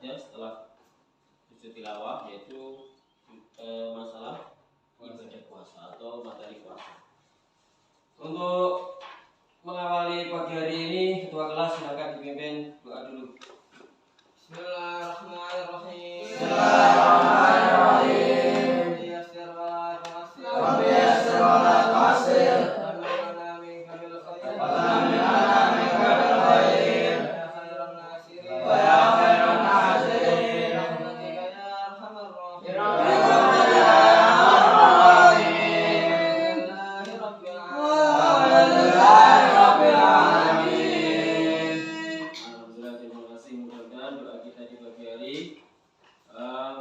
saja setelah sujud tilawah, yaitu masalah ibadah puasa atau materi puasa. Untuk mengawali pagi hari ini, ketua kelas silakan dipimpin doa dulu. Bismillahirrahmanirrahim.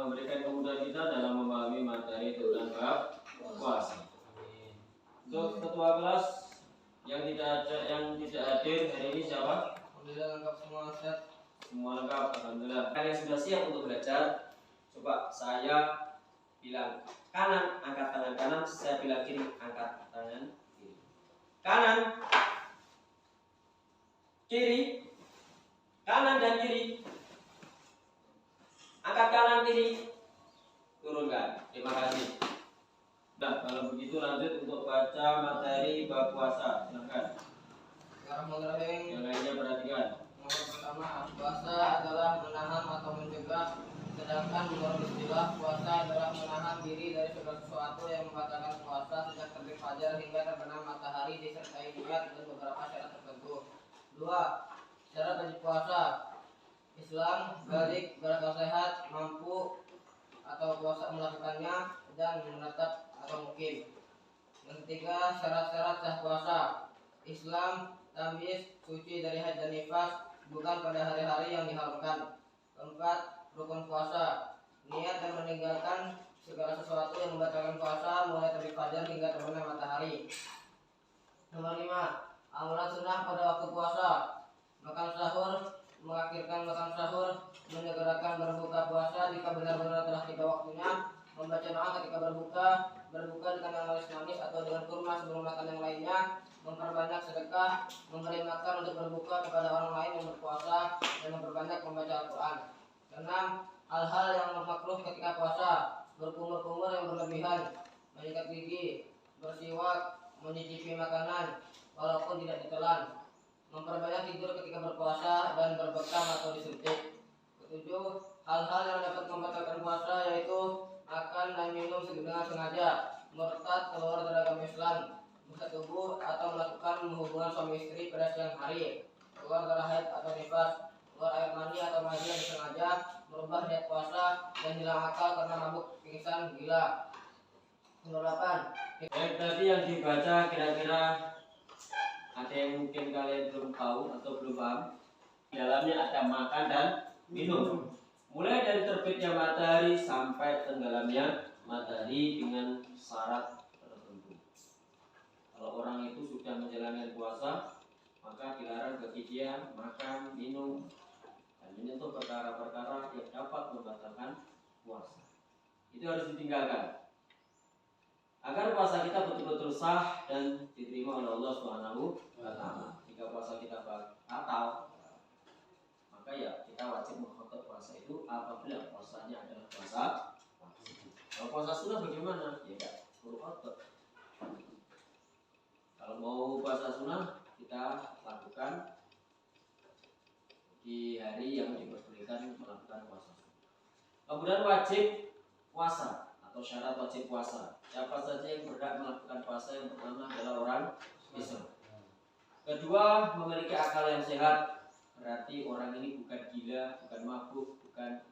Memberikan kemudahan kita dalam memahami materi tentang bab puasa. Untuk ketua kelas yang tidak hadir hari ini siapa? Alhamdulillah lengkap semua Ustaz. Semua lengkap, alhamdulillah. Kalian sudah siap untuk belajar? Coba saya bilang kanan, angkat tangan kanan. Saya bilang kiri, angkat tangan kiri. Kanan, kiri, kanan dan kiri. Angkat kanan kiri, turunkan. Terima kasih. Nah, kalau begitu lanjut untuk baca materi bab puasa. Silakan. Bismillahirrahmanirrahim. Yang lainnya perhatikan. Nomor pertama, puasa adalah menahan atau mencegah. Sedangkan menurut istilah, puasa adalah menahan diri dari segala sesuatu yang membatalkan puasa sejak terbit fajar hingga terbenam matahari disertai niat dan beberapa syarat tertentu. 2. Syarat wajib puasa. Islam, balik, berakal sehat, mampu atau kuasa melakukannya, dan menetap atau mukim. Yang ketiga, syarat-syarat sah puasa. Islam, tamyiz, suci dari haid dan nifas, bukan pada hari-hari yang diharamkan. Keempat, rukun puasa. Niat dan meninggalkan segala sesuatu yang membatalkan puasa mulai terbit fajar hingga terbenam matahari. Nomor 5, amalan sunnah pada waktu puasa. Makan sahur, mengakhirkan makan sahur, menyegerakan berbuka puasa jika benar-benar telah tiba waktunya, membaca doa ketika berbuka dengan yang manis-manis atau dengan kurma sebelum makan yang lainnya, memperbanyak sedekah, memberi makan untuk berbuka kepada orang lain yang berpuasa, dan memperbanyak membaca Al-Quran. 6. Hal-hal yang makruh ketika puasa, berkumur-kumur yang berlebihan, menyikat gigi, bersiwak, menyicipi makanan walaupun tidak ditelan, memperbanyak tidur ketika berpuasa dan berbekam atau disuntik. 7. Hal-hal yang dapat membatalkan puasa yaitu makan dan minum dengan sengaja, murtad keluar dari agama Islam, busa tubuh atau melakukan hubungan suami istri pada siang hari, keluar darah haid atau nifas, keluar air mani atau mani yang disengaja, merubah niat puasa, dan hilang akal karena mabuk, pingsan, gila. Nomor 8. Baik, tadi yang dibaca kira-kira ada yang mungkin kalian belum tahu atau belum paham. Di dalamnya ada makan dan minum. Mulai dari terbitnya matahari sampai tenggelamnya matahari dengan syarat tertentu. Kalau orang itu sudah menjalankan puasa, maka dilarang bagi dia makan, minum, dan menyentuh perkara-perkara yang dapat membatalkan puasa. Itu harus ditinggalkan agar puasa kita betul-betul sah dan diterima oleh Allah Subhanahu wa Ta'ala. Jika puasa kita batal, maka ya kita wajib mengqadha puasa itu apabila puasanya adalah puasa wajib. Kalau puasa sunnah bagaimana? Ya enggak perlu qadha. Kalau mau puasa sunnah kita lakukan di hari yang diperbolehkan melakukan puasa sunnah. Kemudian wajib puasa atau syarat wajib puasa. Siapa saja yang berhak melakukan puasa? Yang pertama adalah orang Islam. Kedua, memiliki akal yang sehat. Berarti orang ini bukan gila, bukan mabuk, bukan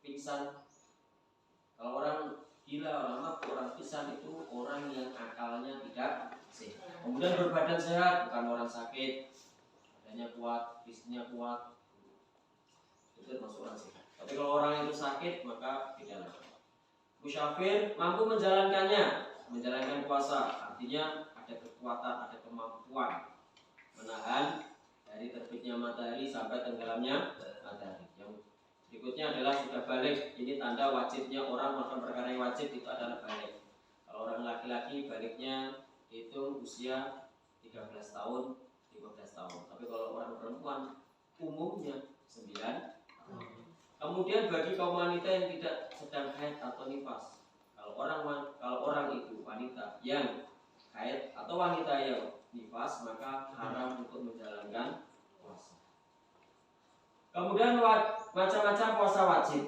pingsan. Kalau orang gila, orang mabuk, orang pingsan itu orang yang akalnya tidak sehat. Kemudian berbadan sehat, bukan orang sakit, badannya kuat, fisiknya kuat. Itu termasuk orang sehat. Tapi kalau orang itu sakit, maka tidak ada. Musyafir, mampu menjalankan puasa, artinya ada kekuatan, ada kemampuan menahan dari terbitnya matahari sampai tenggelamnya matahari. Yang berikutnya adalah sudah balik. Ini tanda wajibnya orang melakukan perkara yang wajib itu adalah balik. Kalau orang laki-laki baliknya itu usia 13 tahun, 15 tahun. Tapi kalau orang perempuan umumnya 9. Kemudian bagi kaum wanita yang tidak sedang haid atau nifas, kalau orang itu wanita yang haid atau wanita yang nifas, maka haram untuk menjalankan puasa. Kemudian macam-macam puasa wajib.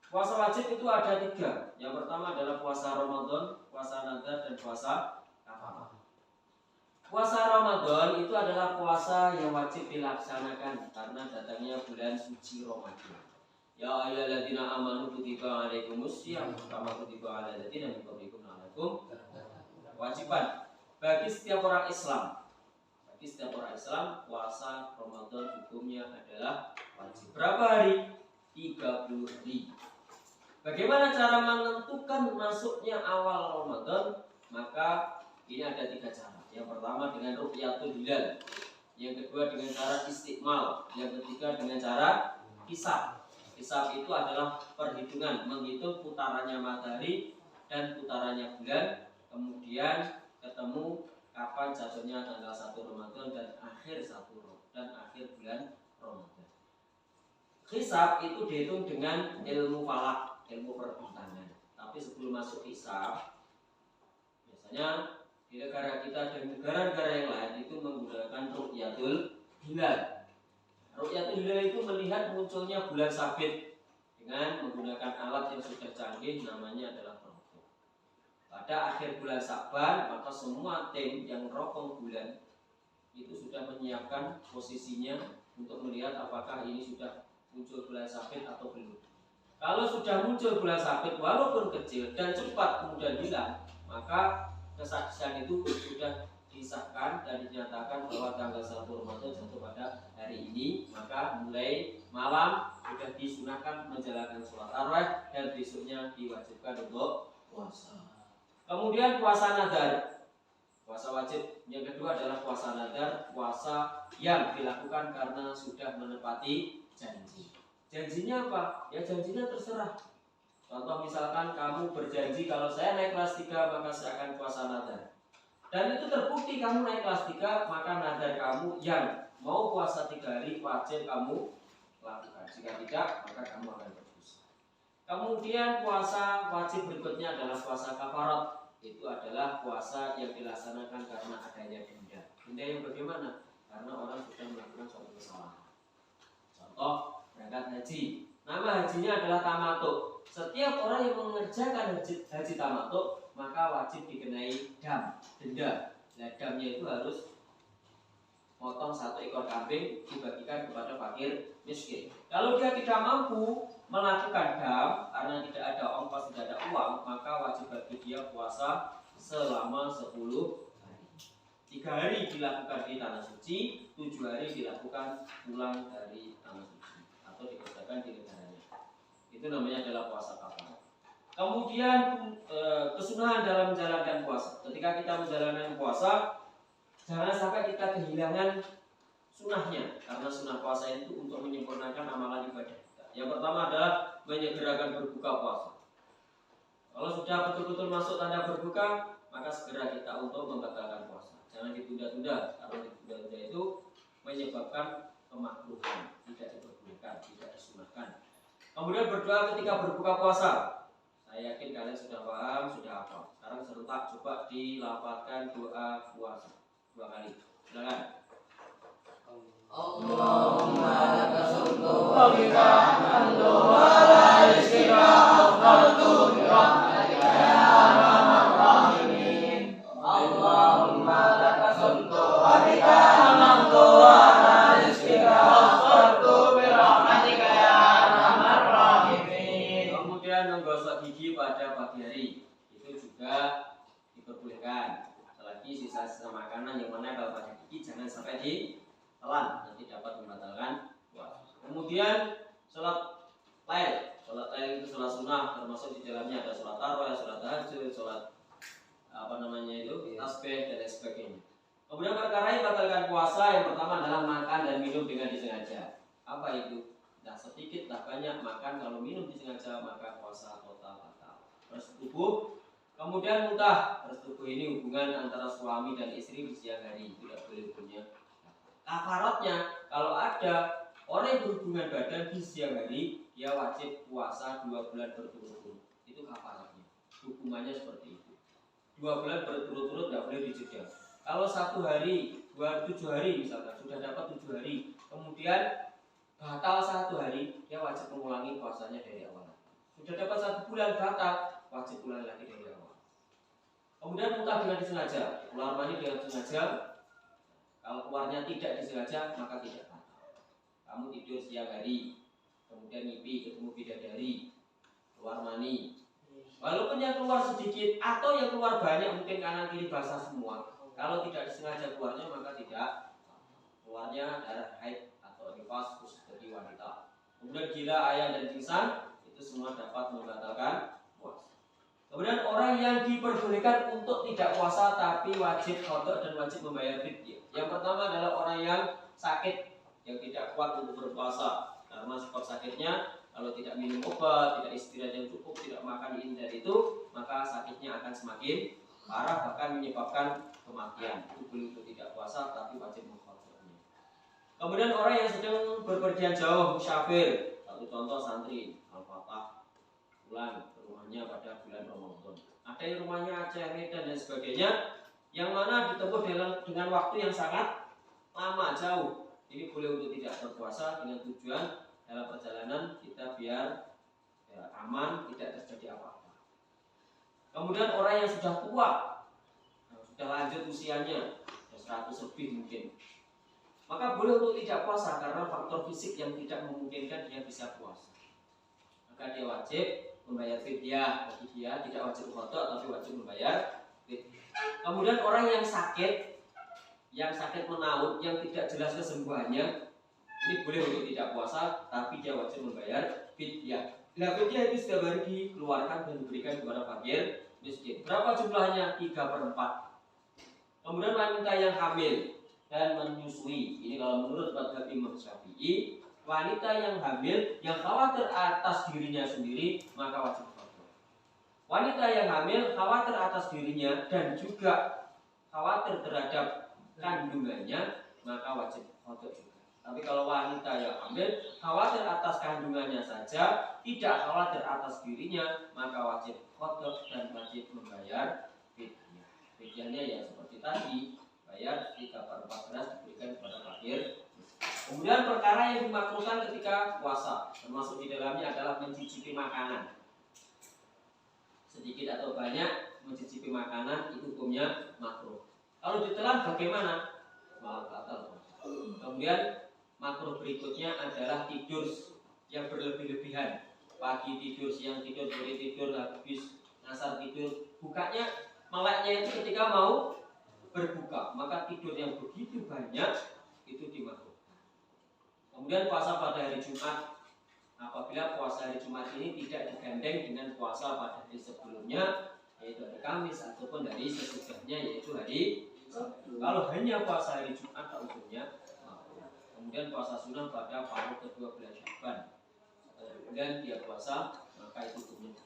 Puasa wajib itu ada 3. Yang pertama adalah puasa Ramadan, puasa nazar, dan puasa kafarah. Puasa Ramadan itu adalah puasa yang wajib dilaksanakan karena datangnya bulan suci Ramadan. Ya ayyuhalladzina amanu kutiba alaikumusiyam kama kutiba alal ladzina min qablikum la'allakum kewajiban bagi setiap orang Islam. Bagi setiap orang Islam, puasa Ramadan hukumnya adalah wajib. Berapa hari? 30 hari. Bagaimana cara menentukan masuknya awal Ramadan? Maka ini ada 3 cara. Yang pertama dengan ru'yatul hilal, yang kedua dengan cara istiqmal, yang ketiga dengan cara hisab. Hisab itu adalah perhitungan, menghitung putarannya matahari dan putarannya bulan, kemudian ketemu kapan jatuhnya tanggal 1 Ramadan dan akhir bulan Ramadan. Hisab itu dihitung dengan ilmu falak, ilmu perbintangan. Tapi sebelum masuk hisab, biasanya di negara kita dan negara-negara yang lain itu menggunakan ru'yatul hilal. Ru'yatul hilal itu melihat munculnya bulan sabit dengan menggunakan alat yang sudah canggih, namanya adalah teropong. Pada akhir bulan Sa'ban, maka semua tim yang rokong bulan itu sudah menyiapkan posisinya untuk melihat apakah ini sudah muncul bulan sabit atau belum. Kalau sudah muncul bulan sabit walaupun kecil dan cepat kemudian hilang, maka kesaksian itu sudah disahkan dan dinyatakan bahwa tanggal 1 Ramadan jatuh pada hari ini, maka mulai malam sudah disunahkan menjalankan sholat tarawih dan besoknya diwajibkan untuk puasa. Kemudian puasa nadar, puasa wajib. Yang kedua adalah puasa nadar, puasa yang dilakukan karena sudah menepati janji. Janjinya apa? Ya janjinya terserah. Contoh misalkan kamu berjanji kalau saya naik kelas 3 maka saya akan puasa nadar. Dan itu terbukti kamu naik kelas 3, maka nadar kamu yang mau puasa 3 hari wajib kamu lakukan. Jika tidak, maka kamu akan berdosa. Kemudian puasa wajib berikutnya adalah puasa kafarat. Itu adalah puasa yang dilaksanakan karena adanya denda. Denda yang bagaimana? Karena orang sudah melakukan suatu kesalahan. Contoh berangkat haji. Nama hajinya adalah tamattu. Setiap orang yang mengerjakan haji tamattu maka wajib dikenai denda. Nah, damnya itu harus potong 1 ekor kambing dibagikan kepada fakir miskin. Kalau dia tidak mampu melakukan dam karena tidak ada ongkos, tidak ada uang, maka wajib bagi dia puasa selama 10 hari. 3 hari dilakukan di tanah suci, 7 hari dilakukan pulang dari tanah suci atau dikerjakan di negaranya. Itu namanya adalah puasa kafarat. Kemudian kesunahan dalam menjalankan puasa. Ketika kita menjalankan puasa, jangan sampai kita kehilangan sunahnya, karena sunah puasa itu untuk menyempurnakan amalan ibadah kita. Yang pertama adalah menyegerakan berbuka puasa. Kalau sudah betul-betul masuk tanda berbuka, maka segera kita untuk membatalkan puasa. Jangan ditunda-tunda, karena ditunda-tunda itu menyebabkan kemakruhan, tidak diperbolehkan, tidak disunahkan. Kemudian berdoa ketika berbuka puasa. Saya yakin kalian sudah paham, sudah hafal. Sekarang serentak coba dilafalkan doa puasa 2 kali. Silakan. Allahumma laka sumtu wa bika amantu wa la rizqika afqaltu bi rahmatika ya arhamar rahimin. Allahumma laka sumtu wa bika amantu wa la rizqika afqaltu bi rahmatika ya arhamar rahimin. Kemudian menggosok gigi pada pagi hari itu juga diperbolehkan. Selagi sisa-sisa makanan yang menempel pada gigi jangan sampai ditelan, nanti dapat membatalkan puasa. Kemudian sholat lail. Sholat lail itu sholat sunnah, termasuk di dalamnya ada sholat tarawih, sholat tahajud, sholat tasbih dan lain sebagainya. Kemudian perkara yang membatalkan puasa yang pertama adalah makan dan minum dengan disengaja. Apa itu? Nah, sedikit lah banyak makan, kalau minum disengaja maka puasa total batal. Bersetubuh, kemudian muntah. Bersetubuh ini hubungan antara suami dan istri di siang hari, tidak boleh punya. kafaratnya kalau ada orang yang berhubungan badan di siang hari, dia wajib puasa 2 bulan berturut-turut. Itu kafaratnya. Hukumannya seperti itu. 2 bulan berturut-turut nggak boleh dijeda. Kalau 1 hari, 7 hari misalkan sudah dapat 7 hari, kemudian batal 1 hari, dia wajib mengulangi puasanya dari awal. Sudah dapat 1 bulan batal, wajib ulangi lagi dari awal. Kemudian muntah dengan disengaja, keluar mani dengan sengaja. Kalau keluarnya tidak disengaja, maka tidak batal. Kamu tidur siang hari, kemudian mimpi ketemu bidadari, keluar mani. Walaupun yang keluar sedikit atau yang keluar banyak, mungkin kanan kiri basah semua. Kalau tidak disengaja keluarnya, maka tidak. Keluarnya darah haid atau nifas khusus bagi wanita. Kemudian gila, ayam dan pingsan, itu semua dapat membatalkan puasa. Kemudian orang yang diperbolehkan untuk tidak puasa tapi wajib qada dan wajib membayar fidyah. Yang pertama adalah orang yang sakit, yang tidak kuat untuk berpuasa karena sebab sakitnya, kalau tidak minum obat, tidak istirahat yang cukup, tidak makan ini dan itu, maka sakitnya akan semakin parah bahkan menyebabkan kematian. Itu boleh untuk tidak puasa tapi wajib mengqadanya. Kemudian orang yang sedang berpergian jauh, musafir, satu contoh santri Al-Fatah pulang ke rumahnya pada bulan Ramadan. Ada yang rumahnya Aceh, Medan dan sebagainya, yang mana ditempuh dengan waktu yang sangat lama, jauh. Ini boleh untuk tidak berpuasa dengan tujuan dalam perjalanan kita biar aman, tidak terjadi apa-apa. Kemudian orang yang sudah tua, sudah lanjut usianya, 100 lebih mungkin, maka boleh untuk tidak puasa karena faktor fisik yang tidak memungkinkan dia bisa puasa. Maka dia wajib membayar fidyah. Bagi dia tidak wajib qada tapi wajib membayar fidyah. Kemudian orang yang sakit menaun, yang tidak jelas kesembuhannya, ini boleh untuk tidak puasa tapi dia wajib membayar fidyah. Nah, fidyah itu setiap hari dikeluarkan dan diberikan kepada fakir miskin. Berapa jumlahnya? 3/4. Kemudian wanita yang hamil dan menyusui, ini kalau menurut mazhab Imam Syafi'i, wanita yang hamil yang khawatir atas dirinya sendiri maka wajib qada. Wanita yang hamil khawatir atas dirinya dan juga khawatir terhadap kandungannya maka wajib qada juga. Tapi kalau wanita yang hamil khawatir atas kandungannya saja, tidak khawatir atas dirinya, maka wajib qada dan wajib membayar fidyah. Fidyahnya ya seperti tadi, bayar 3/4 beras diberikan kepada fakir. Kemudian perkara yang dimakruhkan ketika puasa, termasuk di dalamnya adalah mencicipi makanan. Sedikit atau banyak mencicipi makanan itu hukumnya makruh. Kalau ditelan bagaimana? Malah batal. Kemudian makruh berikutnya adalah tidur yang berlebih-lebihan. Pagi tidur, siang tidur, sore tidur, habis asar tidur. Bukanya meleknya itu ketika mau berbuka, maka tidur yang begitu banyak itu dimakruhkan. Kemudian puasa pada hari Jumat, apabila puasa hari Jumat ini tidak digandeng dengan puasa pada hari sebelumnya, yaitu hari Kamis ataupun hari sesudahnya, yaitu hari Sabtu. Kalau hanya puasa hari Jumat tak hukumnya. Kemudian puasa sunnah pada paruh kedua bulan Sya'ban, kemudian dia puasa, maka itu hukumnya.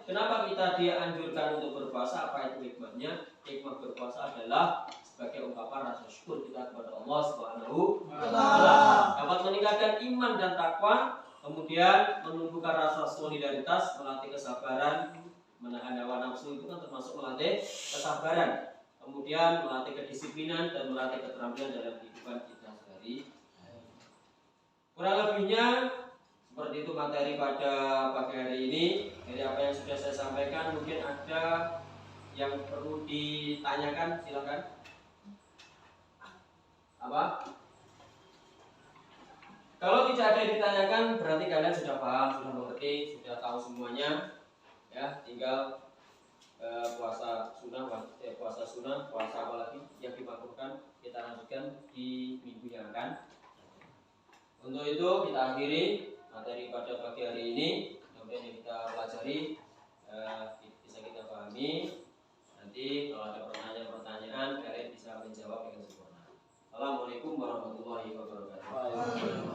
Kenapa kita dianjurkan untuk berpuasa? Apa itu hikmahnya? Hikmah berpuasa adalah sebagai ungkapan rasa syukur kita kepada Allah Subhanahu wa Ta'ala, dapat meningkatkan iman dan takwa, kemudian menumbuhkan rasa solidaritas, melatih kesabaran, menahan hawa nafsu itu kan termasuk melatih kesabaran, kemudian melatih kedisiplinan dan melatih keterampilan dalam kehidupan kita sehari-hari. Kurang lebihnya seperti itu materi pada pagi hari ini. Dari apa yang sudah saya sampaikan, mungkin ada yang perlu ditanyakan, silakan. Apa? Kalau tidak ada yang ditanyakan, berarti kalian sudah paham, sudah mengerti, sudah tahu semuanya. Ya, tinggal puasa sunnah, puasa apa lagi yang dimakruhkan kita lanjutkan di minggu yang akan. Untuk itu kita akhiri materi pada pagi hari ini. Kemudian yang kita pelajari bisa kita pahami. Nanti kalau ada pertanyaan-pertanyaan, kalian bisa menjawab dengan sempurna. Assalamualaikum warahmatullahi wabarakatuh.